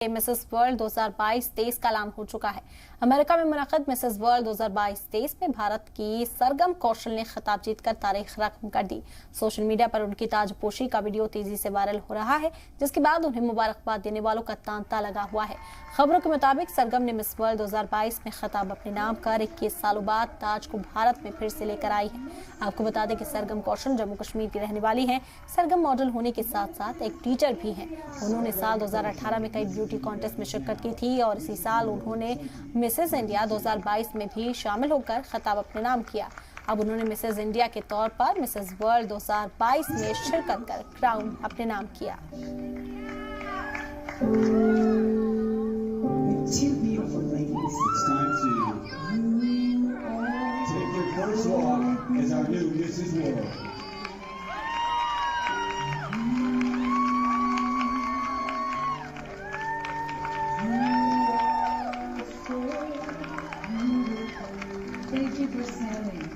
Mrs world 2022-23 का ऐलान हो चुका है। अमेरिका में मुनक़िद मिसेस वर्ल्ड 2022-23 में भारत की सरगम कौशल ने खिताब जीतकर तारीख रकम कर दी। सोशल मीडिया पर उनकी ताजपोशी का वीडियो तेजी से वायरल हो रहा है, जिसके बाद उन्हें मुबारकबाद देने वालों का तांता लगा हुआ है। खबरों के मुताबिक सरगम ने मिस वर्ल्ड 2022 में खिताब अपने नाम कर 21 सालों बाद ताज को भारत में फिर से लेकर आई है। आपको बता दें कि सरगम कौशल जम्मू कश्मीर की रहने वाली है। सरगम मॉडल होने के साथ साथ एक टीचर भी हैं। उन्होंने साल 2018 में कई ब्यूटी कॉन्टेस्ट में शिरकत की थी और इसी साल उन्होंने मिसेस इंडिया 2022 में भी शामिल होकर खिताब अपने नाम किया। अब उन्होंने मिसेस इंडिया के तौर पर मिसेस वर्ल्ड 2022 में शिरकत कर क्राउन अपने नाम किया। Two beautiful ladies. It's time to take your first walk as our new Mrs. World. Thank you for standing.